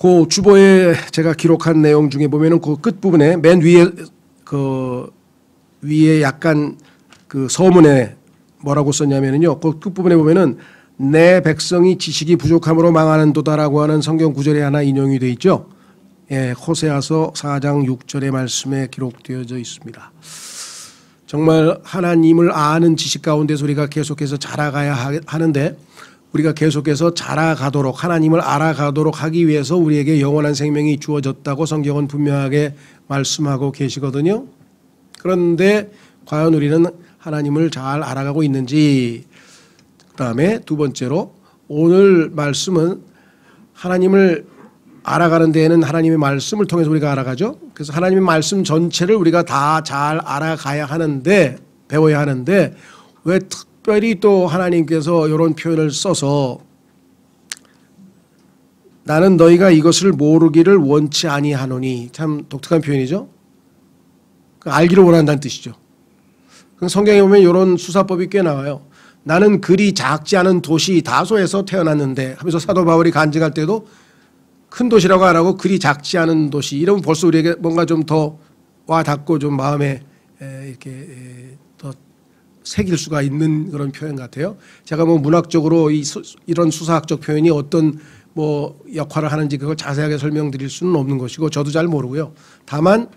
그 주보에 제가 기록한 내용 중에 보면은 그 끝부분에 맨 위에 위에 약간 그 서문에 뭐라고 썼냐면은요. 그 끝부분에 보면은 내 백성이 지식이 부족함으로 망하는도다라고 하는 성경 구절이 하나 인용이 돼 있죠. 예, 호세아서 4장 6절의 말씀에 기록되어져 있습니다. 정말 하나님을 아는 지식 가운데서 우리가 계속해서 자라가야 하는데 우리가 계속해서 자라가도록 하나님을 알아가도록 하기 위해서 우리에게 영원한 생명이 주어졌다고 성경은 분명하게 말씀하고 계시거든요. 그런데 과연 우리는 하나님을 잘 알아가고 있는지. 그다음에 두 번째로 오늘 말씀은 하나님을 알아가는 데에는 하나님의 말씀을 통해서 우리가 알아가죠. 그래서 하나님의 말씀 전체를 우리가 다 잘 알아가야 하는데 배워야 하는데 왜 특별히 또 하나님께서 이런 표현을 써서 나는 너희가 이것을 모르기를 원치 아니하노니 참 독특한 표현이죠. 알기를 원한다는 뜻이죠. 성경에 보면 이런 수사법이 꽤 나와요. 나는 그리 작지 않은 도시 다소에서 태어났는데 하면서 사도 바울이 간증할 때도 큰 도시라고 안 하고 그리 작지 않은 도시 이러면 벌써 우리에게 뭔가 좀 더 와닿고 좀 마음에 이렇게 더 새길 수가 있는 그런 표현 같아요. 제가 뭐 문학적으로 이런 수사학적 표현이 어떤 뭐 역할을 하는지 그걸 자세하게 설명드릴 수는 없는 것이고 저도 잘 모르고요. 다만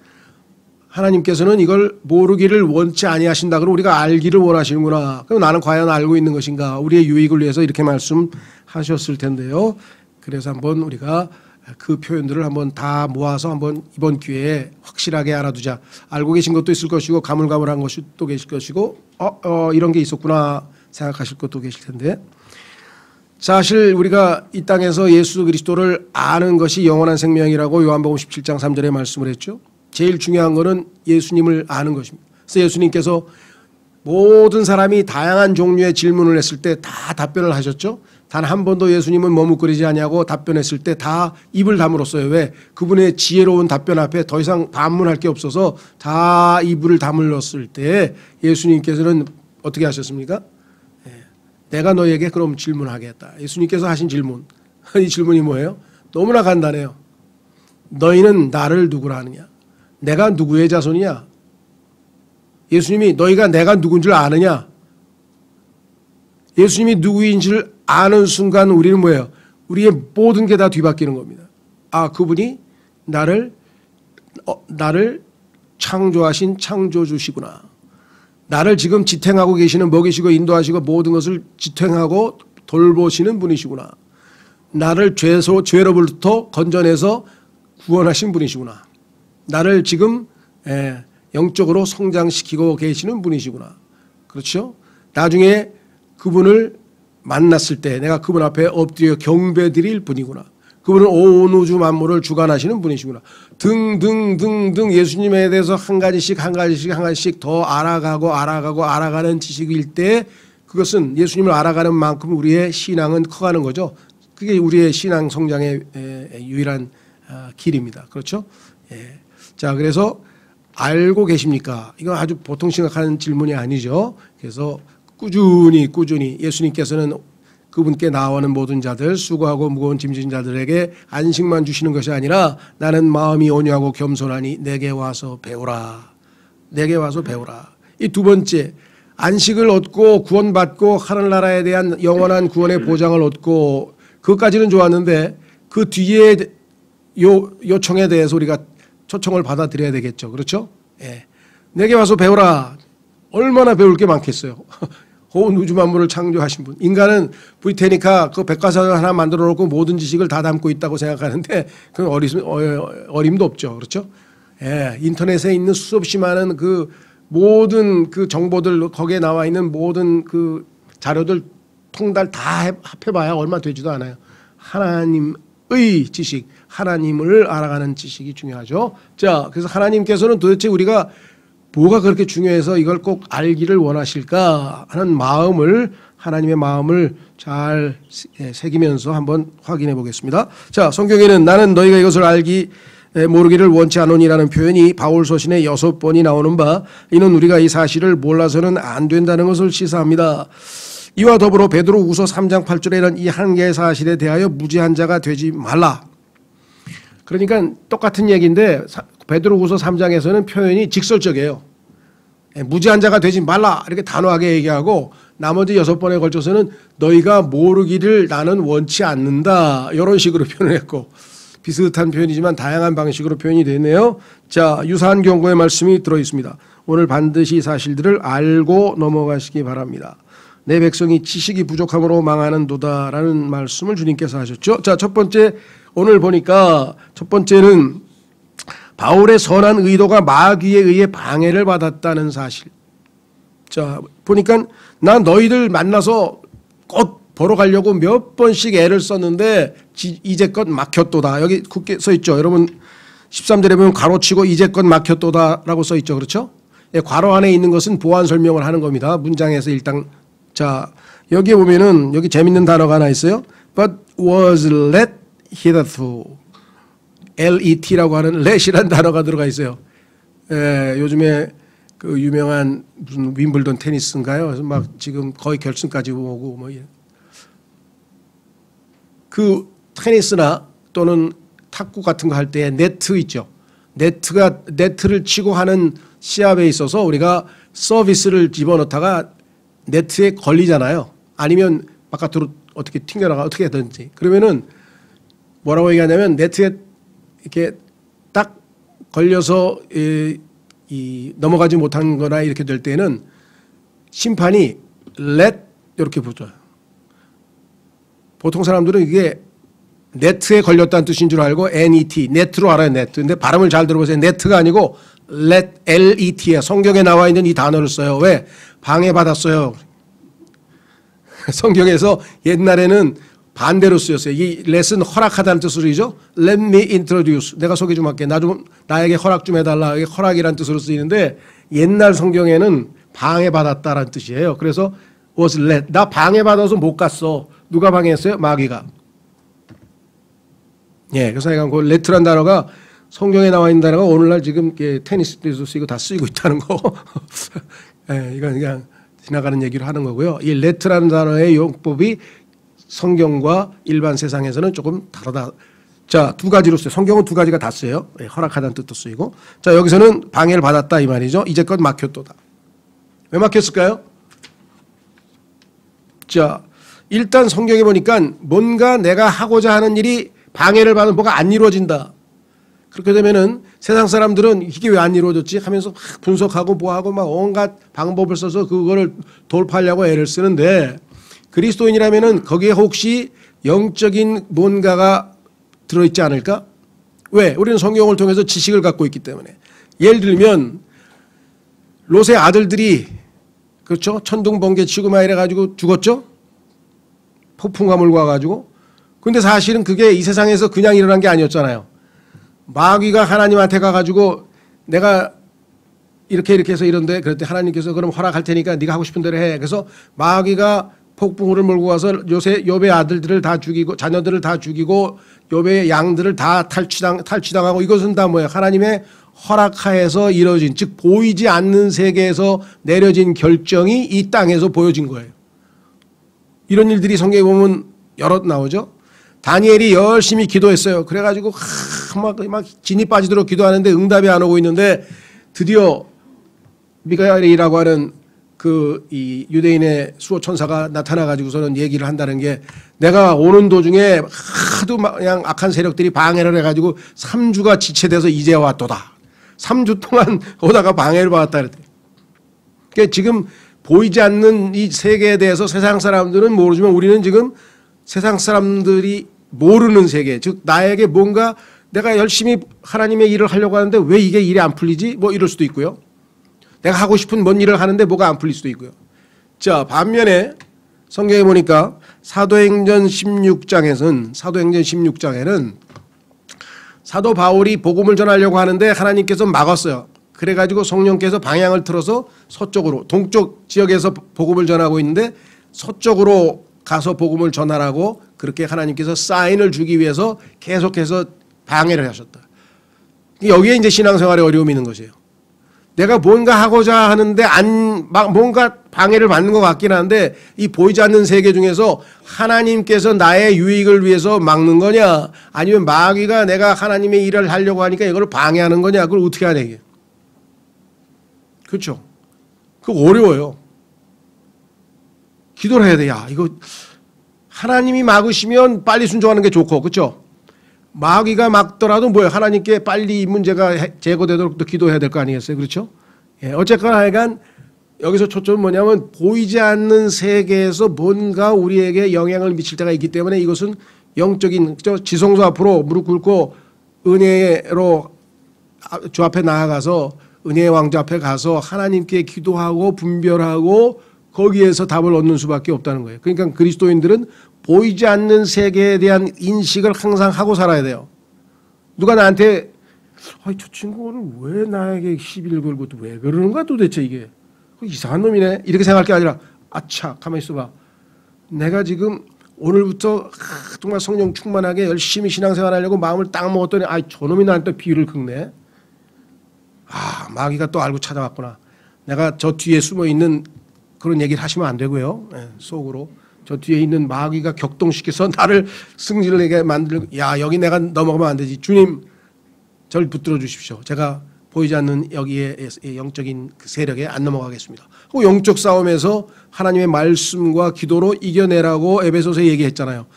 하나님께서는 이걸 모르기를 원치 아니하신다. 그럼 우리가 알기를 원하시는구나. 그럼 나는 과연 알고 있는 것인가? 우리의 유익을 위해서 이렇게 말씀하셨을 텐데요. 그래서 한번 우리가 그 표현들을 한번 다 모아서 한번 이번 기회에 확실하게 알아두자. 알고 계신 것도 있을 것이고 가물가물한 것이 또 계실 것이고 이런 게 있었구나 생각하실 것도 계실 텐데 사실 우리가 이 땅에서 예수 그리스도를 아는 것이 영원한 생명이라고 요한복음 17장 3절에 말씀을 했죠. 제일 중요한 거는 예수님을 아는 것입니다. 그래서 예수님께서 모든 사람이 다양한 종류의 질문을 했을 때 다 답변을 하셨죠. 단 한 번도 예수님은 머뭇거리지 아니하고 답변했을 때 다 입을 다물었어요. 왜? 그분의 지혜로운 답변 앞에 더 이상 반문할 게 없어서 다 입을 다물었을 때 예수님께서는 어떻게 하셨습니까? 내가 너에게 그럼 질문하겠다. 예수님께서 하신 질문. 이 질문이 뭐예요? 너무나 간단해요. 너희는 나를 누구라 하느냐? 내가 누구의 자손이냐? 예수님이 너희가 내가 누군 줄 아느냐? 예수님이 누구인 줄 아는 순간 우리는 뭐예요? 우리의 모든 게 다 뒤바뀌는 겁니다. 아, 그분이 나를 창조하신 창조주시구나. 나를 지금 지탱하고 계시는 먹이시고 인도하시고 모든 것을 지탱하고 돌보시는 분이시구나. 나를 죄로부터 건져내서 구원하신 분이시구나. 나를 지금 영적으로 성장시키고 계시는 분이시구나. 그렇죠? 나중에 그분을 만났을 때 내가 그분 앞에 엎드려 경배드릴 분이구나. 그분은 온 우주 만물을 주관하시는 분이시구나. 등등등등 예수님에 대해서 한 가지씩 더 알아가는 지식일 때 그것은 예수님을 알아가는 만큼 우리의 신앙은 커가는 거죠. 그게 우리의 신앙 성장의 유일한 길입니다. 그렇죠? 예. 자, 그래서 알고 계십니까? 이건 아주 보통 생각하는 질문이 아니죠. 그래서 꾸준히 예수님께서는 그분께 나오는 모든 자들 수고하고 무거운 짐진 자들에게 안식만 주시는 것이 아니라 나는 마음이 온유하고 겸손하니 내게 와서 배우라. 내게 와서 배우라. 이 두 번째 안식을 얻고 구원받고 하늘나라에 대한 영원한 구원의 보장을 얻고 그것까지는 좋았는데 그 뒤에 요청에 대해서 우리가 초청을 받아들여야 되겠죠. 그렇죠? 예. 내게 와서 배우라. 얼마나 배울 게 많겠어요. 온 우주 만물을 창조하신 분. 인간은 브리테니카 그 백과사전 하나 만들어 놓고 모든 지식을 다 담고 있다고 생각하는데 그건 어림도 없죠. 그렇죠? 예. 인터넷에 있는 수없이 많은 그 모든 그 정보들 거기에 나와 있는 모든 그 자료들 통달 다 합해봐야 얼마 되지도 않아요. 하나님의 지식, 하나님을 알아가는 지식이 중요하죠. 자, 그래서 하나님께서는 도대체 우리가 뭐가 그렇게 중요해서 이걸 꼭 알기를 원하실까 하는 마음을 하나님의 마음을 잘 새기면서 한번 확인해 보겠습니다. 자, 성경에는 나는 너희가 이것을 모르기를 원치 않으니라는 표현이 바울 서신에 6번이 나오는 바 이는 우리가 이 사실을 몰라서는 안 된다는 것을 시사합니다. 이와 더불어 베드로후서 3장 8절에는 이 한 개의 사실에 대하여 무지한 자가 되지 말라. 그러니까 똑같은 얘기인데 베드로후서 3장에서는 표현이 직설적이에요. 무지한 자가 되지 말라 이렇게 단호하게 얘기하고 나머지 6번에 걸쳐서는 너희가 모르기를 나는 원치 않는다 이런 식으로 표현했고 비슷한 표현이지만 다양한 방식으로 표현이 되네요. 자, 유사한 경고의 말씀이 들어있습니다. 오늘 반드시 이 사실들을 알고 넘어가시기 바랍니다. 내 백성이 지식이 부족함으로 망하는도다라는 말씀을 주님께서 하셨죠. 자, 첫 번째 오늘 보니까 첫 번째는 바울의 선한 의도가 마귀에 의해 방해를 받았다는 사실. 자, 보니까 난 너희들 만나서 꽃 보러 가려고 몇 번씩 애를 썼는데 이제껏 막혔도다. 여기 굳게 써 있죠. 여러분 13절에 보면 가로치고 이제껏 막혔도다라고 써 있죠. 그렇죠? 예, 괄호 안에 있는 것은 보완 설명을 하는 겁니다. 문장에서 일단 자, 여기에 보면은 여기 재밌는 단어가 하나 있어요. But was let hitherto. LET라고 하는 let이라는 단어가 들어가 있어요. 예, 요즘에 그 유명한 무슨 윈블던 테니스인가요? 그래서 막 지금 거의 결승까지 오고 뭐 그 테니스나 또는 탁구 같은 거 할 때 네트 있죠. 네트를 치고 하는 시합에 있어서 우리가 서비스를 집어넣다가 네트에 걸리잖아요. 아니면 바깥으로 어떻게 튕겨나가 어떻게 하든지. 그러면은 뭐라고 얘기하냐면 네트에 이렇게 딱 걸려서 넘어가지 못한 거나 이렇게 될 때는 심판이 let 이렇게 붙어요. 보통 사람들은 이게 네트에 걸렸다는 뜻인 줄 알고 NET, 네트로 알아요, 네트. 근데 발음을 잘 들어보세요. 네트가 아니고 let, LET야. 성경에 나와 있는 이 단어를 써요. 왜? 방해받았어요. 성경에서 옛날에는 반대로 쓰였어요. 이 let은 허락하다는 뜻으로죠. Let me introduce. 내가 소개 좀 할게. 나에게 허락 좀 해달라. 이게 허락이라는 뜻으로 쓰이는데 옛날 성경에는 방해받았다라는 뜻이에요. 그래서 was let. 나 방해받아서 못 갔어. 누가 방해했어요? 마귀가. 예, 그래서 내가 그 let라는 단어가 성경에 나와 있는 단어가 오늘날 지금 테니스에도 쓰이고 다 쓰이고 있다는 거. 예, 이건 그냥 지나가는 얘기를 하는 거고요. 이 let라는 단어의 용법이 성경과 일반 세상에서는 조금 다르다. 자, 두 가지로 써요. 성경은 두 가지가 다 써요. 예, 허락하다는 뜻도 쓰이고. 자, 여기서는 방해를 받았다 이 말이죠. 이제껏 막혔도다. 왜 막혔을까요? 자, 일단 성경에 보니까 뭔가 내가 하고자 하는 일이 방해를 받으면 뭐가 안 이루어진다. 그렇게 되면은 세상 사람들은 이게 왜 안 이루어졌지 하면서 막 분석하고 뭐하고 막 온갖 방법을 써서 그거를 돌파하려고 애를 쓰는데 그리스도인이라면은 거기에 혹시 영적인 뭔가가 들어있지 않을까? 왜? 우리는 성경을 통해서 지식을 갖고 있기 때문에. 예를 들면 롯의 아들들이 그렇죠? 천둥번개 치고 막 이래가지고 죽었죠? 폭풍과 물과 가지고. 근데 사실은 그게 이 세상에서 그냥 일어난 게 아니었잖아요. 마귀가 하나님한테 가가지고 내가 이렇게 해서 이런데 그랬더니 하나님께서 그럼 허락할 테니까 네가 하고 싶은 대로 해. 그래서 마귀가 폭풍우를 몰고 가서 욥의 아들들을 다 죽이고 자녀들을 다 죽이고 욥의 양들을 다 탈취당하고 이것은 다 뭐예요? 하나님의 허락하에서 이루어진 즉 보이지 않는 세계에서 내려진 결정이 이 땅에서 보여진 거예요. 이런 일들이 성경에 보면 여러 나오죠. 다니엘이 열심히 기도했어요. 그래가지고 막 진이 빠지도록 기도하는데 응답이 안 오고 있는데 드디어 미가엘이라고 하는 이 유대인의 수호 천사가 나타나가지고서는 얘기를 한다는 게 내가 오는 도중에 하도 그냥 악한 세력들이 방해를 해가지고 3주가 지체돼서 이제 왔도다. 3주 동안 오다가 방해를 받았다 그랬더니. 그러니까 지금 보이지 않는 이 세계에 대해서 세상 사람들은 모르지만 우리는 지금 세상 사람들이 모르는 세계, 즉 나에게 뭔가 내가 열심히 하나님의 일을 하려고 하는데 왜 이게 일이 안 풀리지? 뭐 이럴 수도 있고요. 내가 하고 싶은 뭔 일을 하는데 뭐가 안 풀릴 수도 있고요. 자, 반면에 성경에 보니까 사도행전 16장에는 사도 바울이 복음을 전하려고 하는데 하나님께서 막았어요. 그래가지고 성령께서 방향을 틀어서 서쪽으로 동쪽 지역에서 복음을 전하고 있는데 서쪽으로 가서 복음을 전하라고 그렇게 하나님께서 사인을 주기 위해서 계속해서 방해를 하셨다. 여기에 이제 신앙생활에 어려움이 있는 것이에요. 내가 뭔가 하고자 하는데 막 뭔가 방해를 받는 것 같긴 한데 이 보이지 않는 세계 중에서 하나님께서 나의 유익을 위해서 막는 거냐 아니면 마귀가 내가 하나님의 일을 하려고 하니까 이걸 방해하는 거냐 그걸 어떻게 하냐 이게. 그렇죠. 그거 어려워요. 기도를 해야 돼. 야 이거 하나님이 막으시면 빨리 순종하는 게 좋고 그렇죠. 마귀가 막더라도 뭐예요? 하나님께 빨리 이 문제가 제거되도록 또 기도해야 될 거 아니겠어요? 그렇죠? 예, 어쨌거나 하여간 여기서 초점은 뭐냐면 보이지 않는 세계에서 뭔가 우리에게 영향을 미칠 때가 있기 때문에 이것은 영적인 지성소 앞으로 무릎 꿇고 은혜로 주 앞에 나아가서 은혜의 왕자 앞에 가서 하나님께 기도하고 분별하고 거기에서 답을 얻는 수밖에 없다는 거예요. 그러니까 그리스도인들은 보이지 않는 세계에 대한 인식을 항상 하고 살아야 돼요. 누가 나한테 저 친구는 왜 나에게 시비를 걸고 또 왜 그러는가 도대체 이게 이상한 놈이네 이렇게 생각할 게 아니라 아차 가만히 있어봐. 내가 지금 오늘부터 정말 성령 충만하게 열심히 신앙생활하려고 마음을 딱 먹었더니 저놈이 나한테 비유를 긁네. 마귀가 또 알고 찾아왔구나. 내가 저 뒤에 숨어있는 그런 얘기를 하시면 안 되고요. 네, 속으로 저 뒤에 있는 마귀가 격동시켜서 나를 승질을 내게 만들고 여기 내가 넘어가면 안 되지. 주님 저를 붙들어 주십시오. 제가 보이지 않는 여기에 영적인 그 세력에 안 넘어가겠습니다. 영적 싸움에서 하나님의 말씀과 기도로 이겨내라고 에베소서에 얘기했잖아요.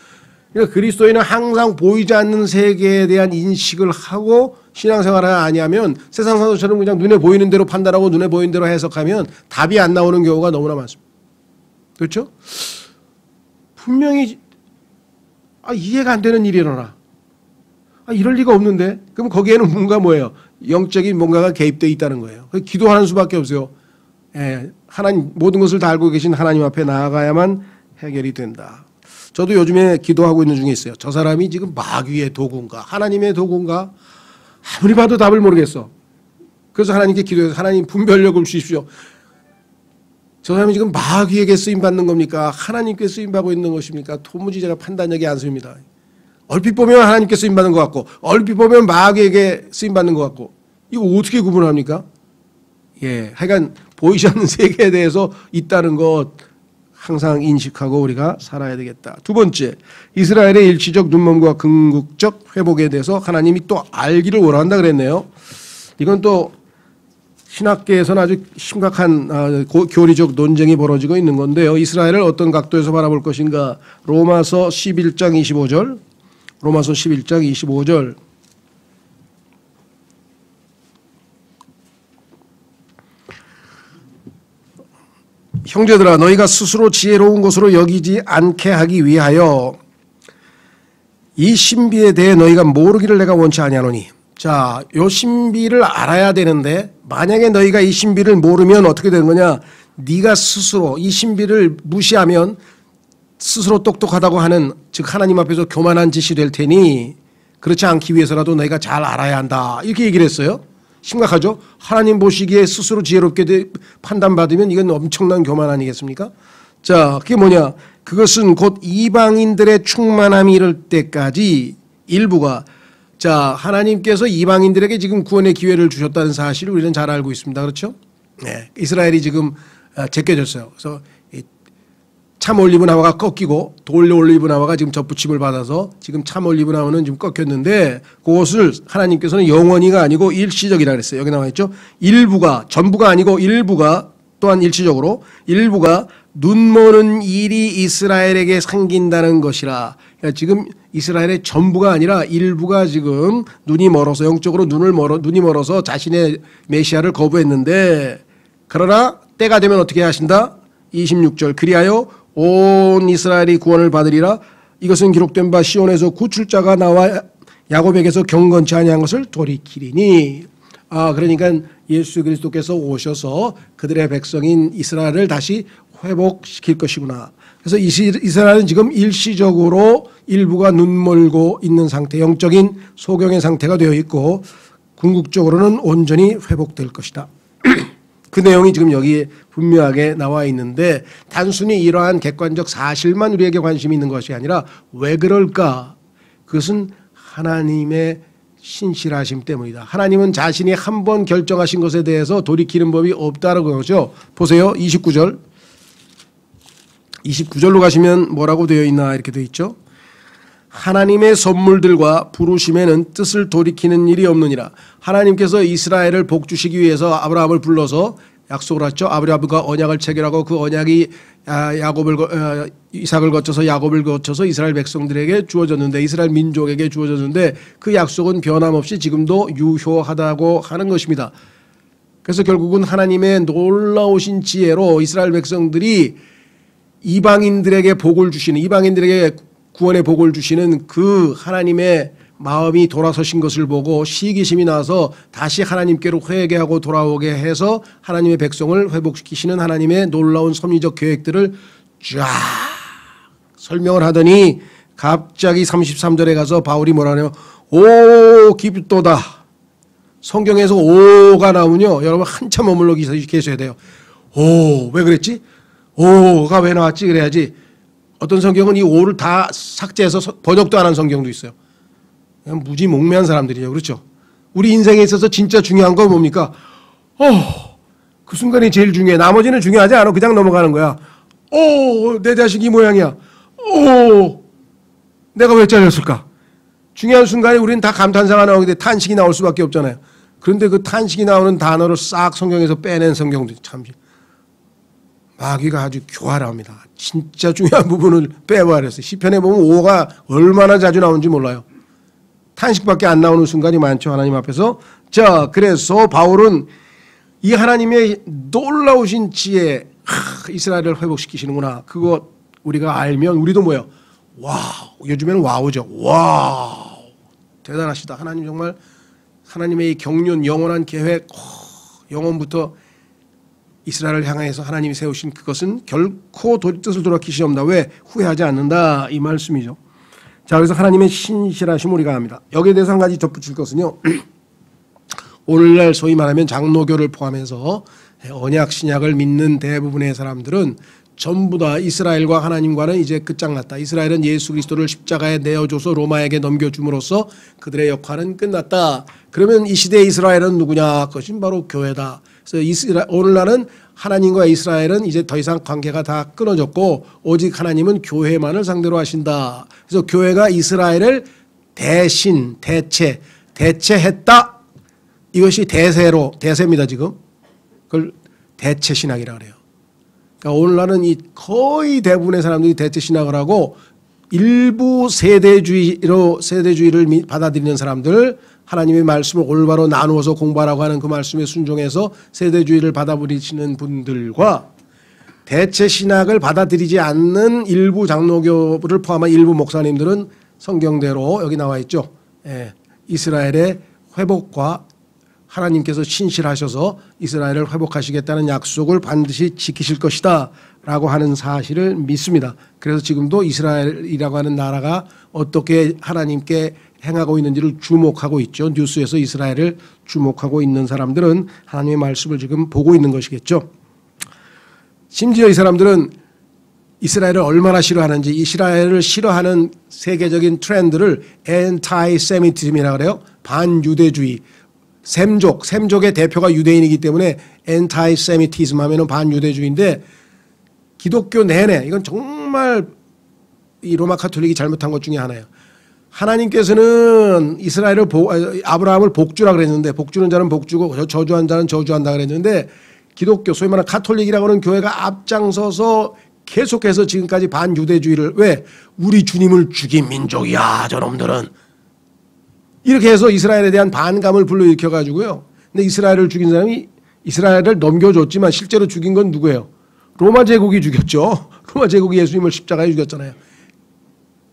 그러니까 그리스도인은 항상 보이지 않는 세계에 대한 인식을 하고 신앙생활을 아니하면 세상 사람처럼 그냥 눈에 보이는 대로 판단하고 눈에 보이는 대로 해석하면 답이 안 나오는 경우가 너무나 많습니다. 그렇죠? 분명히 이해가 안 되는 일이 일어나. 이럴 리가 없는데. 그럼 거기에는 뭔가 뭐예요? 영적인 뭔가가 개입되어 있다는 거예요. 기도하는 수밖에 없어요. 하나님 모든 것을 다 알고 계신 하나님 앞에 나아가야만 해결이 된다. 저도 요즘에 기도하고 있는 중에 있어요. 저 사람이 지금 마귀의 도구인가 하나님의 도구인가 아무리 봐도 답을 모르겠어. 그래서 하나님께 기도해서 하나님 분별력을 주십시오. 저 사람이 지금 마귀에게 쓰임받는 겁니까? 하나님께 쓰임받고 있는 것입니까? 도무지 제가 판단력이 안 섭니다. 얼핏 보면 하나님께 쓰임받는 것 같고 얼핏 보면 마귀에게 쓰임받는 것 같고 이거 어떻게 구분합니까? 하여간 보이지 않는 세계에 대해서 있다는 것 항상 인식하고 우리가 살아야 되겠다. 두 번째, 이스라엘의 일시적 눈먼과 궁극적 회복에 대해서 하나님이 또 알기를 원한다 그랬네요. 이건 또 신학계에서는 아주 심각한 교리적 논쟁이 벌어지고 있는 건데요. 이스라엘을 어떤 각도에서 바라볼 것인가. 로마서 11장 25절 로마서 11장 25절 형제들아 너희가 스스로 지혜로운 것으로 여기지 않게 하기 위하여 이 신비에 대해 너희가 모르기를 내가 원치 아니하노니. 자, 요 신비를 알아야 되는데 만약에 너희가 이 신비를 모르면 어떻게 되는 거냐. 네가 스스로 이 신비를 무시하면 스스로 똑똑하다고 하는 즉 하나님 앞에서 교만한 짓이 될 테니 그렇지 않기 위해서라도 너희가 잘 알아야 한다. 이렇게 얘기를 했어요. 심각하죠. 하나님 보시기에 스스로 지혜롭게 판단받으면 이건 엄청난 교만 아니겠습니까? 자, 그게 뭐냐. 그것은 곧 이방인들의 충만함이 이를 때까지 일부가 자 하나님께서 이방인들에게 지금 구원의 기회를 주셨다는 사실을 우리는 잘 알고 있습니다. 그렇죠? 네, 이스라엘이 지금 제껴졌어요. 그래서 참 올리브 나무가 꺾이고 돌 올리브 나무가 지금 접붙임을 받아서 지금 참 올리브 나무는 지금 꺾였는데 그것을 하나님께서는 영원히가 아니고 일시적이라 그랬어요. 여기 나와 있죠. 일부가 전부가 아니고 일부가 또한 일시적으로 일부가 눈머는 일이 이스라엘에게 생긴다는 것이라. 그러니까 지금 이스라엘의 전부가 아니라 일부가 지금 눈이 멀어서 영적으로 눈이 멀어서 자신의 메시아를 거부했는데 그러나 때가 되면 어떻게 하신다? 26절 그리하여 온 이스라엘이 구원을 받으리라. 이것은 기록된 바 시온에서 구출자가 나와 야곱에게서 경건치 아니한 것을 돌이키리니. 그러니까 예수 그리스도께서 오셔서 그들의 백성인 이스라엘을 다시 회복시킬 것이구나. 그래서 이스라엘은 지금 일시적으로 일부가 눈멀고 있는 상태, 영적인 소경의 상태가 되어 있고 궁극적으로는 온전히 회복될 것이다. 그 내용이 지금 여기에 분명하게 나와 있는데 단순히 이러한 객관적 사실만 우리에게 관심이 있는 것이 아니라 왜 그럴까? 그것은 하나님의 신실하심 때문이다. 하나님은 자신이 한 번 결정하신 것에 대해서 돌이키는 법이 없다는 거죠. 보세요. 29절. 29절로 가시면 뭐라고 되어 있나 이렇게 되어 있죠. 하나님의 선물들과 부르심에는 뜻을 돌이키는 일이 없느니라. 하나님께서 이스라엘을 복주시기 위해서 아브라함을 불러서 약속을 했죠. 아브라함과 언약을 체결하고 그 언약이 이삭을 거쳐서 야곱을 거쳐서 이스라엘 백성들에게 주어졌는데, 이스라엘 민족에게 주어졌는데 그 약속은 변함없이 지금도 유효하다고 하는 것입니다. 그래서 결국은 하나님의 놀라우신 지혜로 이스라엘 백성들이 이방인들에게 복을 주시는, 이방인들에게 구원의 복을 주시는 그 하나님의 마음이 돌아서신 것을 보고 시기심이 나서 다시 하나님께로 회개하고 돌아오게 해서 하나님의 백성을 회복시키시는 하나님의 놀라운 섭리적 계획들을 쫙 설명을 하더니 갑자기 33절에 가서 바울이 뭐라네요. 오 깊도다. 성경에서 오가 나오면요, 여러분 한참 머물러 계셔야 돼요. 오, 왜 그랬지? 오가 왜 나왔지? 그래야지. 어떤 성경은 이 오를 다 삭제해서 번역도 안 한 성경도 있어요. 그냥 무지몽매한 사람들이죠. 그렇죠? 우리 인생에 있어서 진짜 중요한 건 뭡니까? 그 순간이 제일 중요해. 나머지는 중요하지 않아. 그냥 넘어가는 거야. 내 자식이 이 모양이야. 내가 왜 잘렸을까? 중요한 순간에 우리는 다 감탄사가 나오는데 탄식이 나올 수밖에 없잖아요. 그런데 그 탄식이 나오는 단어를 싹 성경에서 빼낸 성경도 참 마귀가 아주 교활합니다. 진짜 중요한 부분을 빼버렸어요. 시편에 보면 오가 얼마나 자주 나오는지 몰라요. 탄식밖에 안 나오는 순간이 많죠. 하나님 앞에서. 자, 그래서 바울은 이 하나님의 놀라우신 지혜, 이스라엘을 회복시키시는구나. 그거 우리가 알면 우리도 뭐예요? 와우. 요즘에는 와우죠. 와우. 대단하시다. 하나님 정말 하나님의 이 경륜, 영원한 계획, 영원부터 이스라엘을 향해서 하나님이 세우신 그것은 결코 뜻을 돌이키시옵다. 왜? 후회하지 않는다. 이 말씀이죠. 자, 그래서 하나님의 신실하심 우리가 합니다. 여기에 대해서 한 가지 덧붙일 것은요. 오늘날 소위 말하면 장로교를 포함해서 언약 신약을 믿는 대부분의 사람들은 전부 다 이스라엘과 하나님과는 이제 끝장났다. 이스라엘은 예수 그리스도를 십자가에 내어줘서 로마에게 넘겨줌으로써 그들의 역할은 끝났다. 그러면 이 시대의 이스라엘은 누구냐? 그것은 바로 교회다. 그래서 오늘날은 하나님과 이스라엘은 이제 더 이상 관계가 다 끊어졌고 오직 하나님은 교회만을 상대로 하신다. 그래서 교회가 이스라엘을 대체했다. 이것이 대세입니다 지금. 그걸 대체신학이라고 그래요. 그러니까 오늘날은 이 거의 대부분의 사람들이 대체신학을 하고 일부 세대주의를 받아들이는 사람들, 하나님의 말씀을 올바로 나누어서 공부하라고 하는 그 말씀에 순종해서 세대주의를 받아들이시는 분들과 대체신학을 받아들이지 않는 일부 장로교를 포함한 일부 목사님들은 성경대로 여기 나와 있죠. 이스라엘의 회복과 하나님께서 신실하셔서 이스라엘을 회복하시겠다는 약속을 반드시 지키실 것이다 라고 하는 사실을 믿습니다. 그래서 지금도 이스라엘이라고 하는 나라가 어떻게 하나님께 행하고 있는지를 주목하고 있죠. 뉴스에서 이스라엘을 주목하고 있는 사람들은 하나님의 말씀을 지금 보고 있는 것이겠죠. 심지어 이 사람들은 이스라엘을 얼마나 싫어하는지, 이스라엘을 싫어하는 세계적인 트렌드를 엔타이세미티즘이라고 그래요. 반유대주의. 셈족의 대표가 유대인이기 때문에 엔타이세미티즘 하면은 반유대주의인데, 기독교 내내 이건 정말 이 로마 카톨릭이 잘못한 것 중에 하나예요. 하나님께서는 아브라함을 복주라 그랬는데, 복주는 자는 복주고 저주한 자는 저주한다 그랬는데, 기독교 소위 말하는 카톨릭이라고 하는 교회가 앞장서서 계속해서 지금까지 반유대주의를, 왜? 우리 주님을 죽인 민족이야 저놈들은, 이렇게 해서 이스라엘에 대한 반감을 불러일으켜 가지고요. 근데 이스라엘을 죽인 사람이, 이스라엘을 넘겨줬지만 실제로 죽인 건 누구예요? 로마 제국이 죽였죠. 로마 제국이 예수님을 십자가에 죽였잖아요.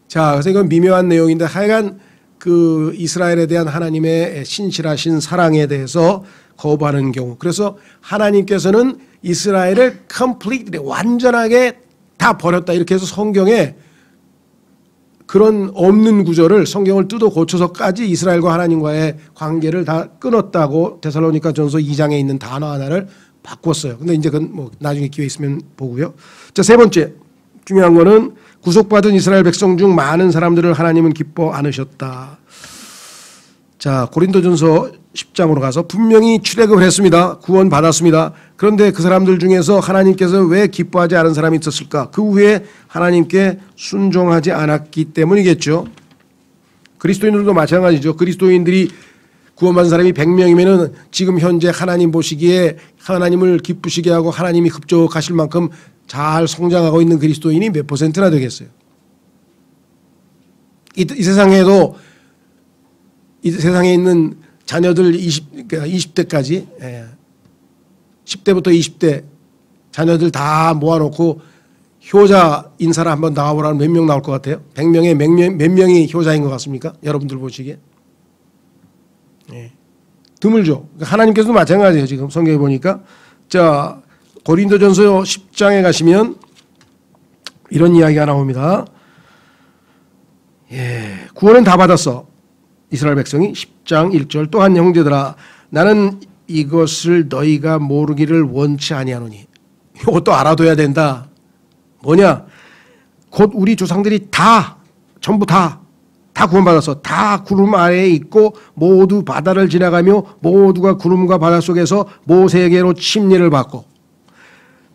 자, 그래서 이건 미묘한 내용인데 하여간 그 이스라엘에 대한 하나님의 신실하신 사랑에 대해서 거부하는 경우, 그래서 하나님께서는 이스라엘을 completely 완전하게 다 버렸다 이렇게 해서 성경에 그런 없는 구절을 성경을 뜯어 고쳐서까지 이스라엘과 하나님과의 관계를 다 끊었다고 데살로니가 전서 2장에 있는 단어 하나를 바꿨어요. 근데 이제 그건 뭐 나중에 기회 있으면 보고요. 자, 세 번째 중요한 거는 구속받은 이스라엘 백성 중 많은 사람들을 하나님은 기뻐 않으셨다. 자, 고린도전서 10장으로 가서 분명히 출애굽을 했습니다. 구원 받았습니다. 그런데 그 사람들 중에서 하나님께서 왜 기뻐하지 않은 사람이 있었을까? 그 후에 하나님께 순종하지 않았기 때문이겠죠. 그리스도인들도 마찬가지죠. 그리스도인들이 구원받은 사람이 100명이면은 지금 현재 하나님 보시기에 하나님을 기쁘시게 하고 하나님이 흡족하실 만큼 잘 성장하고 있는 그리스도인이 몇 %나 되겠어요? 이 세상에도 이 세상에 있는 자녀들 20대까지 10대부터 20대 자녀들 다 모아놓고 효자인 사람 한번 나와보라면 몇 명 나올 것 같아요? 100명에 몇 명이 효자인 것 같습니까? 여러분들 보시기에. 드물죠. 하나님께서도 마찬가지예요. 지금 성경에 보니까. 자, 고린도전서 10장에 가시면 이런 이야기가 나옵니다. 구원은 다 받았어. 이스라엘 백성이 10장 1절 또한 형제들아 나는 이것을 너희가 모르기를 원치 아니하노니 이것도 알아둬야 된다. 뭐냐? 곧 우리 조상들이 다 전부 다 구원받았어. 다 구름 아래에 있고 모두 바다를 지나가며 모두가 구름과 바다 속에서 모세에게로 침례를 받고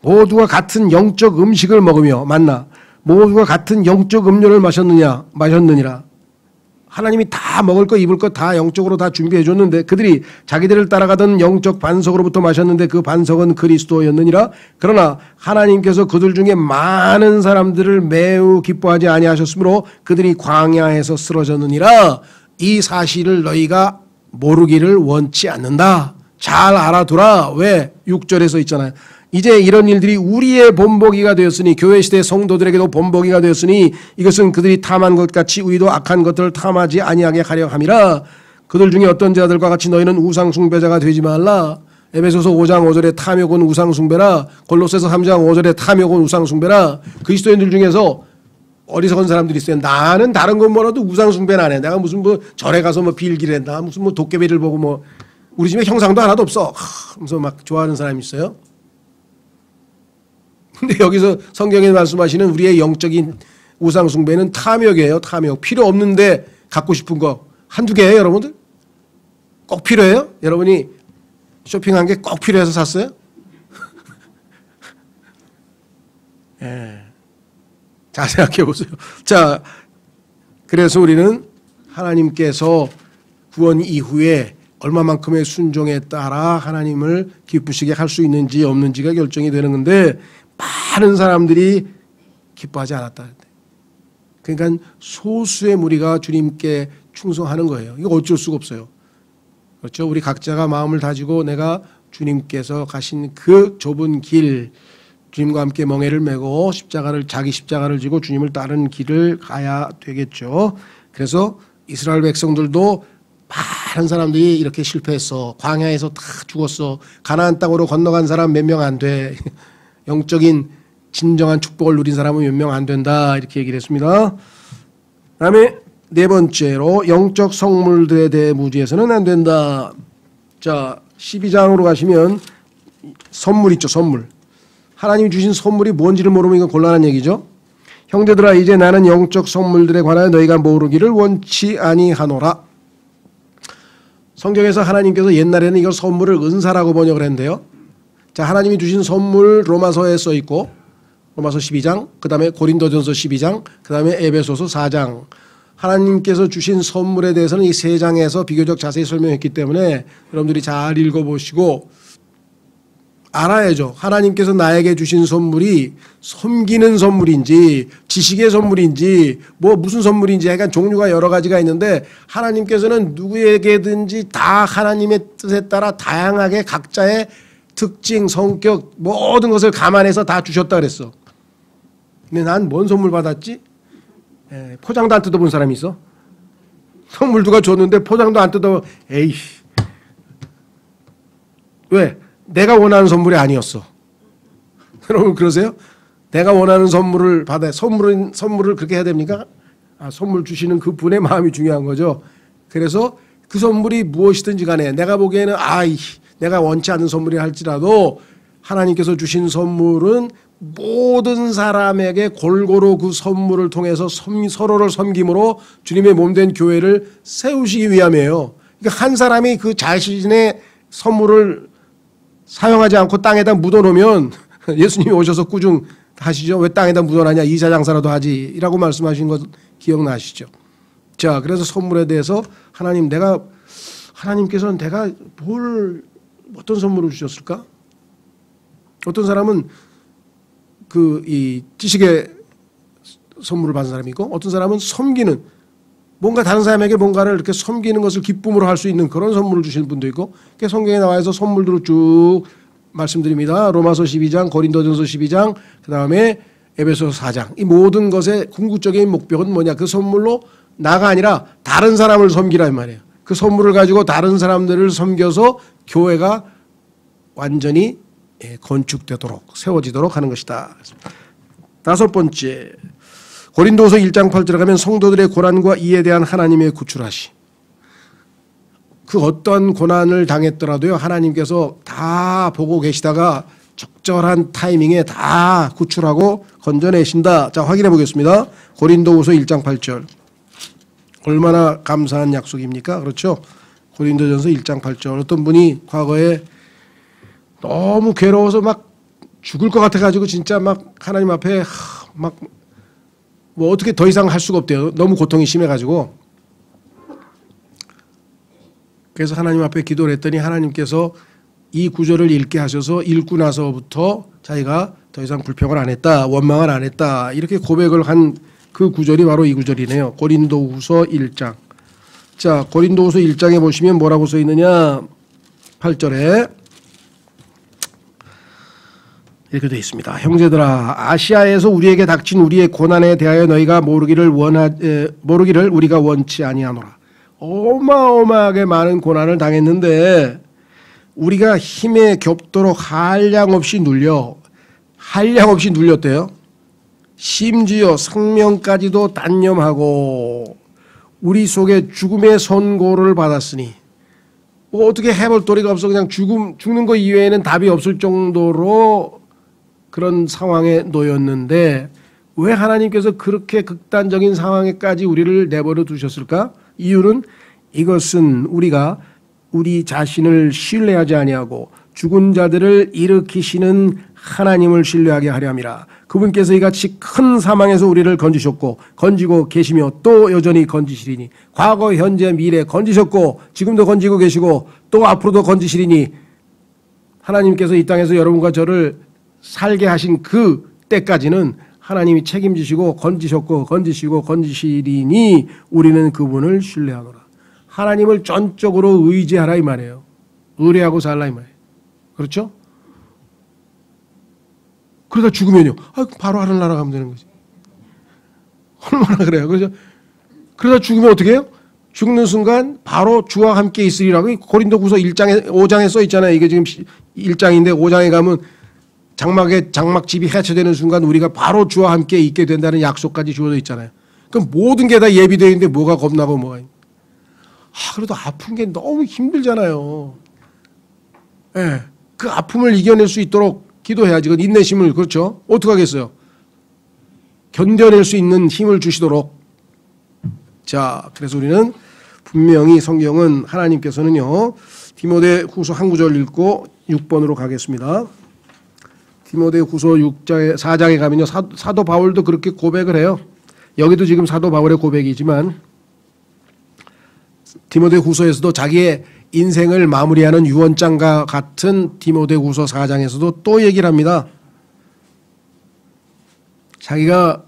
모두가 같은 영적 음식을 먹으며 만나 모두가 같은 영적 음료를 마셨느니라. 하나님이 다 먹을 거 입을 거 다 영적으로 다 준비해 줬는데 그들이 자기들을 따라가던 영적 반석으로부터 마셨는데 그 반석은 그리스도였느니라. 그러나 하나님께서 그들 중에 많은 사람들을 매우 기뻐하지 아니하셨으므로 그들이 광야에서 쓰러졌느니라. 이 사실을 너희가 모르기를 원치 않는다. 잘 알아두라. 왜? 6절에서 있잖아요. 이제 이런 일들이 우리의 본보기가 되었으니 교회 시대 성도들에게도 본보기가 되었으니 이것은 그들이 탐한 것 같이 우리도 악한 것들을 탐하지 아니하게 하려 함이라. 그들 중에 어떤 자들과 같이 너희는 우상 숭배자가 되지 말라. 에베소서 5장 5절에 탐욕은 우상 숭배라. 골로새서 3장 5절에 탐욕은 우상 숭배라. 그리스도인들 중에서 어리석은 사람들이 있어요. 나는 다른 건 뭐라도 우상 숭배는 안 해. 내가 무슨 뭐 절에 가서 뭐 빌기를 한다. 무슨 뭐 도깨비를 보고 뭐 우리 집에 형상도 하나도 없어. 하면서 막 좋아하는 사람이 있어요. 근데 여기서 성경에 말씀하시는 우리의 영적인 우상 숭배는 탐욕이에요. 탐욕. 필요 없는데 갖고 싶은 거 한두 개예요, 여러분들? 꼭 필요해요? 여러분이 쇼핑한 게 꼭 필요해서 샀어요? 자, 생각해 보세요. 자, 그래서 우리는 하나님께서 구원 이후에 얼마만큼의 순종에 따라 하나님을 기쁘시게 할 수 있는지 없는지가 결정이 되는 건데 많은 사람들이 기뻐하지 않았다. 그러니까 소수의 무리가 주님께 충성하는 거예요. 이거 어쩔 수가 없어요. 그렇죠? 우리 각자가 마음을 다지고 내가 주님께서 가신 그 좁은 길, 주님과 함께 멍에를 메고 자기 십자가를 지고 주님을 따른 길을 가야 되겠죠. 그래서 이스라엘 백성들도 많은 사람들이 이렇게 실패했어. 광야에서 다 죽었어. 가나안 땅으로 건너간 사람 몇 명 안 돼. 영적인 진정한 축복을 누린 사람은 몇 명 안 된다. 이렇게 얘기를 했습니다. 그다음에 네 번째로 영적 성물들에 대해 무지해서는 안 된다. 자, 12장으로 가시면 선물 있죠. 선물. 하나님이 주신 선물이 뭔지를 모르면 이건 곤란한 얘기죠. 형제들아 이제 나는 영적 선물들에 관하여 너희가 모르기를 원치 아니하노라. 성경에서 하나님께서 옛날에는 이걸 선물을 은사라고 번역을 했는데요. 자, 하나님이 주신 선물 로마서에 써 있고 로마서 12장, 그 다음에 고린도전서 12장, 그 다음에 에베소서 4장. 하나님께서 주신 선물에 대해서는 이 세 장에서 비교적 자세히 설명했기 때문에 여러분들이 잘 읽어보시고 알아야죠. 하나님께서 나에게 주신 선물이 섬기는 선물인지 지식의 선물인지 뭐 무슨 선물인지 약간 종류가 여러 가지가 있는데 하나님께서는 누구에게든지 다 하나님의 뜻에 따라 다양하게 각자의 특징, 성격 모든 것을 감안해서 다 주셨다 그랬어. 근데 난 뭔 선물 받았지? 포장도 안 뜯어본 사람이 있어? 선물 누가 줬는데 포장도 안 뜯어. 에이씨. 왜? 내가 원하는 선물이 아니었어. 여러분 그러세요? 내가 원하는 선물을 받아야 선물을 그렇게 해야 됩니까? 선물 주시는 그 분의 마음이 중요한 거죠. 그래서 그 선물이 무엇이든지 간에 내가 보기에는 내가 원치 않는 선물이 할지라도 하나님께서 주신 선물은 모든 사람에게 골고루 그 선물을 통해서 서로를 섬김으로 주님의 몸된 교회를 세우시기 위함이에요. 그러니까 한 사람이 그 자신의 선물을 사용하지 않고 땅에다 묻어놓으면 예수님이 오셔서 꾸중 하시죠. 왜 땅에다 묻어놨냐, 이사장사라도 하지 라고 말씀하신 것 기억나시죠? 자, 그래서 선물에 대해서 하나님께서는 내가 어떤 선물을 주셨을까? 어떤 사람은 이 지식의 선물을 받은 사람이 있고, 어떤 사람은 섬기는, 뭔가 다른 사람에게 뭔가를 이렇게 섬기는 것을 기쁨으로 할 수 있는 그런 선물을 주시는 분도 있고, 성경에 나와서 선물들을 쭉 말씀드립니다. 로마서 12장, 고린도전서 12장, 그 다음에 에베소서 4장. 이 모든 것의 궁극적인 목표는 뭐냐? 그 선물로 나가 아니라 다른 사람을 섬기란 말이에요. 그 선물을 가지고 다른 사람들을 섬겨서 교회가 완전히 건축되도록, 세워지도록 하는 것이다. 다섯 번째, 고린도후서 1장 8절에 가면 성도들의 고난과 이에 대한 하나님의 구출하시. 그 어떤 고난을 당했더라도요, 하나님께서 다 보고 계시다가 적절한 타이밍에 다 구출하고 건져내신다. 자, 확인해 보겠습니다. 고린도후서 1장 8절. 얼마나 감사한 약속입니까? 그렇죠? 고린도전서 1장 8절. 어떤 분이 과거에 너무 괴로워서 막 죽을 것 같아가지고 진짜 막 하나님 앞에 막 뭐 어떻게 더 이상 할 수가 없대요. 너무 고통이 심해가지고. 그래서 하나님 앞에 기도를 했더니 하나님께서 이 구절을 읽게 하셔서 읽고 나서부터 자기가 더 이상 불평을 안 했다, 원망을 안 했다, 이렇게 고백을 한 그 구절이 바로 이 구절이네요. 고린도후서 1장. 자, 고린도후서 1장에 보시면 뭐라고 써 있느냐? 8절에 이렇게 되어 있습니다. 형제들아, 아시아에서 우리에게 닥친 우리의 고난에 대하여 너희가 모르기를 우리가 원치 아니하노라. 어마어마하게 많은 고난을 당했는데 우리가 힘에 겹도록 한량없이 눌렸대요. 심지어 생명까지도 단념하고 우리 속에 죽음의 선고를 받았으니, 뭐 어떻게 해볼 도리가 없어. 그냥 죽는 거 이외에는 답이 없을 정도로 그런 상황에 놓였는데 왜 하나님께서 그렇게 극단적인 상황에까지 우리를 내버려 두셨을까? 이유는 이것은 우리가 우리 자신을 신뢰하지 아니하고 죽은 자들을 일으키시는 하나님을 신뢰하게 하려 함이라. 그분께서 이같이 큰 사망에서 우리를 건지셨고 건지고 계시며 또 여전히 건지시리니, 과거 현재 미래 건지셨고 지금도 건지고 계시고 또 앞으로도 건지시리니, 하나님께서 이 땅에서 여러분과 저를 살게 하신 그 때까지는 하나님이 책임지시고 건지셨고 건지시고 건지시리니 우리는 그분을 신뢰하노라. 하나님을 전적으로 의지하라 이 말이에요. 의뢰하고 살라 이 말이에요. 그렇죠? 그러다 죽으면요, 바로 하늘나라 가면 되는 거지. 얼마나 그래요. 그러다 죽으면 어떻게 해요? 죽는 순간 바로 주와 함께 있으리라고 고린도후서 1장에 5장에 써 있잖아요. 이게 지금 1장인데 5장에 가면 장막집이 해체되는 순간 우리가 바로 주와 함께 있게 된다는 약속까지 주어져 있잖아요. 그럼 모든 게 다 예비되어 있는데 뭐가 겁나고 뭐가 있는. 그래도 아픈 게 너무 힘들잖아요. 예, 그 아픔을 이겨낼 수 있도록 기도해야지. 그 인내심을, 그렇죠? 어떻게 하겠어요? 견뎌낼 수 있는 힘을 주시도록. 자, 그래서 우리는 분명히 성경은 하나님께서는요, 디모데후서 한 구절 읽고 6번으로 가겠습니다. 디모데후서 4장에 가면요, 사도 바울도 그렇게 고백을 해요. 여기도 지금 사도 바울의 고백이지만 디모데후서에서도 자기의 인생을 마무리하는 유언장과 같은 디모데후서 4장에서도 또 얘기를 합니다. 자기가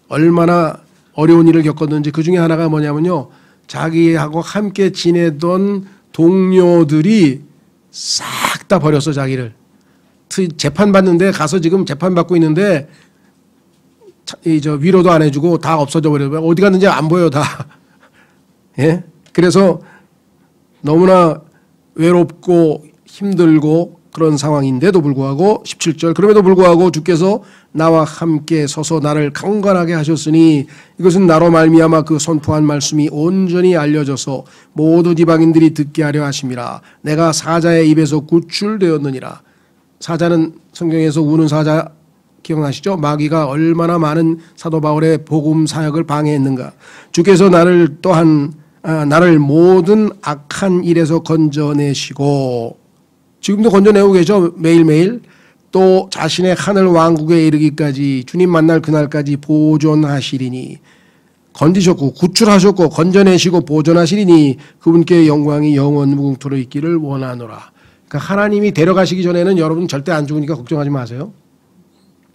얼마나 어려운 일을 겪었는지. 그 중에 하나가 뭐냐면요, 자기하고 함께 지내던 동료들이 싹 다 버렸어. 자기를 재판받는데 가서 지금 재판받고 있는데 위로도 안 해주고 다 없어져 버려요. 어디 갔는지 안 보여 다. 예? 그래서 너무나 외롭고 힘들고 그런 상황인데도 불구하고 17절, 그럼에도 불구하고 주께서 나와 함께 서서 나를 강건하게 하셨으니 이것은 나로 말미암아 그 선포한 말씀이 온전히 알려져서 모두 이방인들이 듣게 하려 하심이라. 내가 사자의 입에서 구출되었느니라. 사자는 성경에서 우는 사자 기억나시죠? 마귀가 얼마나 많은 사도 바울의 복음 사역을 방해했는가. 주께서 나를 또한 나를 모든 악한 일에서 건져내시고 지금도 건져내고 계셔. 매일매일 또 자신의 하늘 왕국에 이르기까지 주님 만날 그날까지 보존하시리니 건지셨고 구출하셨고 건져내시고 보존하시리니 그분께 영광이 영원 무궁토로 있기를 원하노라. 그러니까 하나님이 데려가시기 전에는 여러분 절대 안 죽으니까 걱정하지 마세요.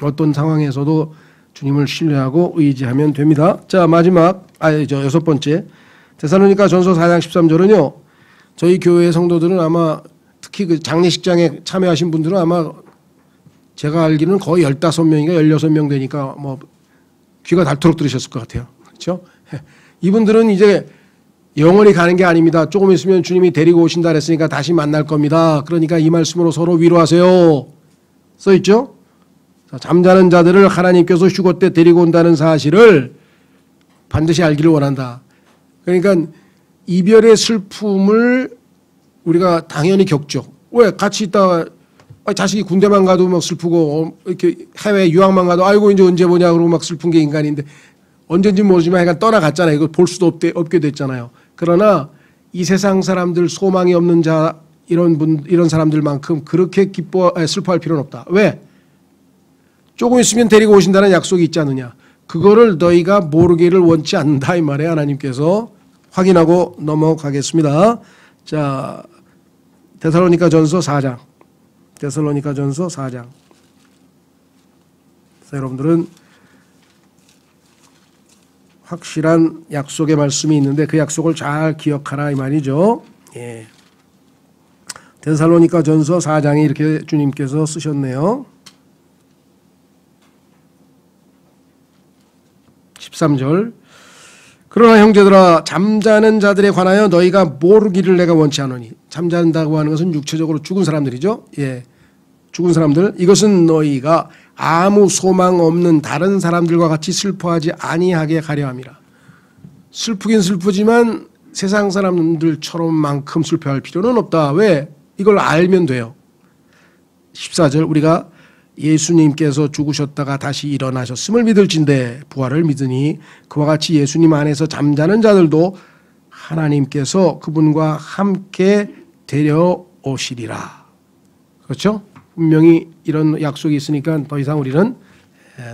어떤 상황에서도 주님을 신뢰하고 의지하면 됩니다. 자, 마지막 여섯 번째 데살로니가 전서 4장 13절은요. 저희 교회 성도들은 아마 특히 그 장례식장에 참여하신 분들은 아마 제가 알기로는 거의 15명인가 16명 되니까 뭐 귀가 닳도록 들으셨을 것 같아요. 그렇죠? 이분들은 이제 영원히 가는 게 아닙니다. 조금 있으면 주님이 데리고 오신다 그랬으니까 다시 만날 겁니다. 그러니까 이 말씀으로 서로 위로하세요. 써 있죠? 잠자는 자들을 하나님께서 휴거 때 데리고 온다는 사실을 반드시 알기를 원한다. 그러니까 이별의 슬픔을 우리가 당연히 겪죠. 왜? 같이 있다가 자식이 군대만 가도 막 슬프고 이렇게 해외 유학만 가도 아이고 이제 언제 보냐 그러고 막 슬픈 게 인간인데 언젠지 모르지만 약간 떠나갔잖아요. 이거 볼 수도 없게 됐잖아요. 그러나 이 세상 사람들 소망이 없는 자 이런 사람들만큼 그렇게 슬퍼할 필요는 없다. 왜? 조금 있으면 데리고 오신다는 약속이 있지 않느냐. 그거를 너희가 모르기를 원치 않는다 이 말에 하나님께서 확인하고 넘어가겠습니다. 자, 데살로니가 전서 4장. 데살로니가 전서 4장. 여러분들은 확실한 약속의 말씀이 있는데 그 약속을 잘 기억하라 이 말이죠. 예. 데살로니가 전서 4장에 이렇게 주님께서 쓰셨네요. 13절. 그러나 형제들아 잠자는 자들에 관하여 너희가 모르기를 내가 원치 않으니. 잠잔다고 하는 것은 육체적으로 죽은 사람들이죠. 예, 죽은 사람들. 이것은 너희가 아무 소망 없는 다른 사람들과 같이 슬퍼하지 아니하게 하려 함이라. 슬프긴 슬프지만 세상 사람들처럼만큼 슬퍼할 필요는 없다. 왜? 이걸 알면 돼요. 14절. 우리가 예수님께서 죽으셨다가 다시 일어나셨음을 믿을진대 부활을 믿으니 그와 같이 예수님 안에서 잠자는 자들도 하나님께서 그분과 함께 데려오시리라. 그렇죠? 분명히 이런 약속이 있으니까 더 이상 우리는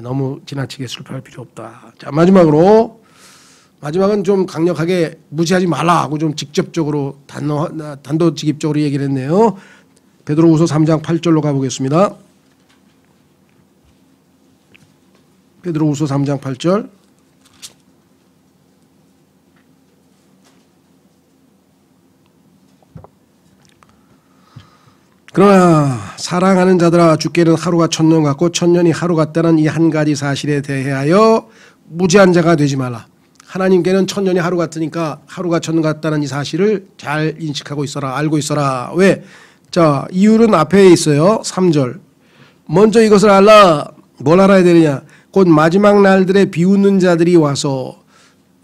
너무 지나치게 슬퍼할 필요 없다. 자, 마지막은 좀 강력하게 무시하지 말라 하고 좀 직접적으로 단도직입적으로 얘기를 했네요. 베드로후서 3장 8절로 가보겠습니다. 베드로후서 3장 8절. 그러나 사랑하는 자들아 주께는 하루가 천년 같고 천년이 하루 같다는 이 한 가지 사실에 대하여 무지한 자가 되지 말라. 하나님께는 천년이 하루 같으니까 하루가 천년 같다는 이 사실을 잘 인식하고 있어라. 알고 있어라. 왜? 자, 이유는 앞에 있어요. 3절. 먼저 이것을 알라. 뭘 알아야 되느냐. 곧 마지막 날들에 비웃는 자들이 와서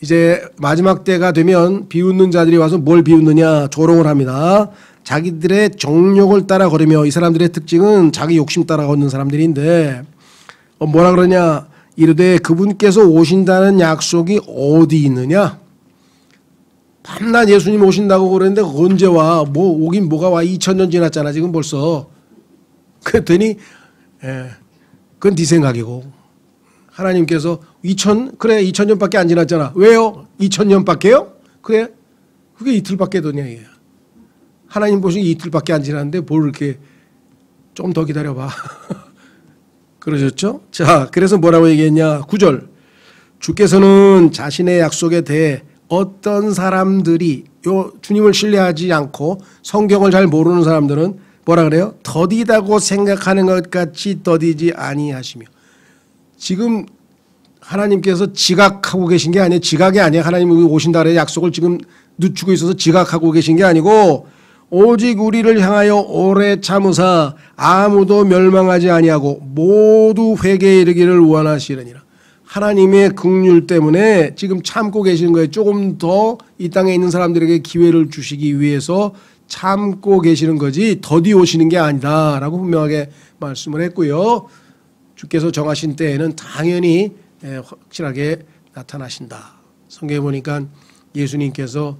이제 마지막 때가 되면 비웃는 자들이 와서 뭘 비웃느냐. 조롱을 합니다. 자기들의 정욕을 따라 걸으며 이 사람들의 특징은 자기 욕심 따라 걷는 사람들인데 뭐라 그러냐. 이르되 그분께서 오신다는 약속이 어디 있느냐. 밤낮 예수님 오신다고 그러는데 언제 와. 뭐 오긴 뭐가 와. 2000년 지났잖아 지금 벌써. 그랬더니 그건 네 생각이고 하나님께서 2000년밖에 안 지났잖아. 왜요? 2000년밖에요? 그래? 그게 이틀밖에 되냐 이게. 하나님 보시기 이틀밖에 안 지났는데 뭘 이렇게 좀 더 기다려봐. 그러셨죠? 자, 그래서 뭐라고 얘기했냐. 9절. 주께서는 자신의 약속에 대해 어떤 사람들이 주님을 신뢰하지 않고 성경을 잘 모르는 사람들은 뭐라 그래요? 더디다고 생각하는 것 같이 더디지 아니하시며. 지금 하나님께서 지각하고 계신 게 아니에요. 지각이 아니에요. 하나님이 오신다 그래 약속을 지금 늦추고 있어서 지각하고 계신 게 아니고 오직 우리를 향하여 오래 참으사 아무도 멸망하지 아니하고 모두 회개에 이르기를 원하시느니라. 하나님의 긍휼 때문에 지금 참고 계시는 거예요. 조금 더 이 땅에 있는 사람들에게 기회를 주시기 위해서 참고 계시는 거지 더디 오시는 게 아니다 라고 분명하게 말씀을 했고요. 주께서 정하신 때에는 당연히 확실하게 나타나신다. 성경에 보니까 예수님께서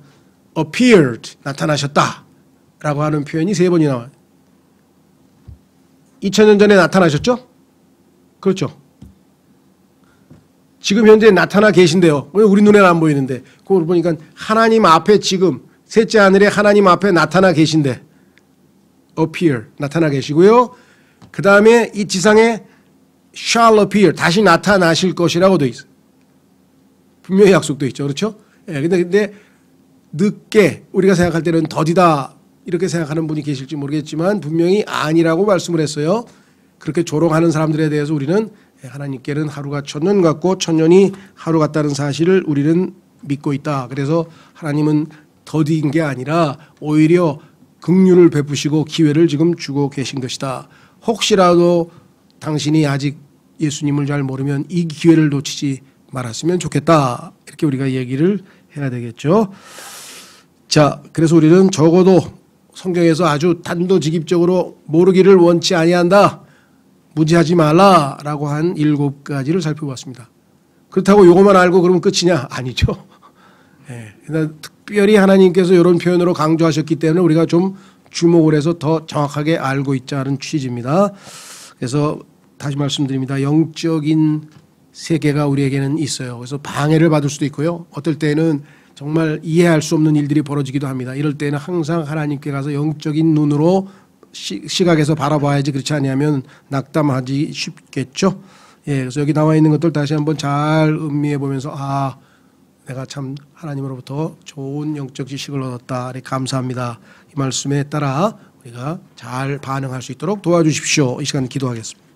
appeared 나타나셨다 라고 하는 표현이 3번이 나와요. 2000년 전에 나타나셨죠? 그렇죠. 지금 현재 나타나 계신데요. 왜 우리 눈에는 안 보이는데 그걸 보니까 하나님 앞에 지금 셋째 하늘에 하나님 앞에 나타나 계신데 appear 나타나 계시고요. 그 다음에 이 지상에 shall appear 다시 나타나실 것이라고 되어 있어요. 분명히 약속도 있죠. 그렇죠? 예, 근데 늦게 우리가 생각할 때는 더디다 이렇게 생각하는 분이 계실지 모르겠지만 분명히 아니라고 말씀을 했어요. 그렇게 조롱하는 사람들에 대해서 우리는 하나님께는 하루가 1000년 같고 1000년이 하루 같다는 사실을 우리는 믿고 있다. 그래서 하나님은 더디인 게 아니라 오히려 긍휼을 베푸시고 기회를 지금 주고 계신 것이다. 혹시라도 당신이 아직 예수님을 잘 모르면 이 기회를 놓치지 말았으면 좋겠다. 이렇게 우리가 얘기를 해야 되겠죠. 자, 그래서 우리는 적어도 성경에서 아주 단도직입적으로 모르기를 원치 아니한다. 무지하지 말라라고 한 7가지를 살펴봤습니다. 그렇다고 이것만 알고 그러면 끝이냐? 아니죠. 예, 특별히 하나님께서 이런 표현으로 강조하셨기 때문에 우리가 좀 주목을 해서 더 정확하게 알고 있자는 취지입니다. 그래서 다시 말씀드립니다. 영적인 세계가 우리에게는 있어요. 그래서 방해를 받을 수도 있고요. 어떨 때는 정말 이해할 수 없는 일들이 벌어지기도 합니다. 이럴 때는 항상 하나님께 가서 영적인 눈으로 시각에서 바라봐야지 그렇지 않으면 낙담하기 쉽겠죠. 예, 그래서 여기 나와 있는 것들 다시 한번 잘 음미해 보면서 내가 참 하나님으로부터 좋은 영적 지식을 얻었다. 감사합니다. 이 말씀에 따라 우리가 잘 반응할 수 있도록 도와주십시오. 이 시간 기도하겠습니다.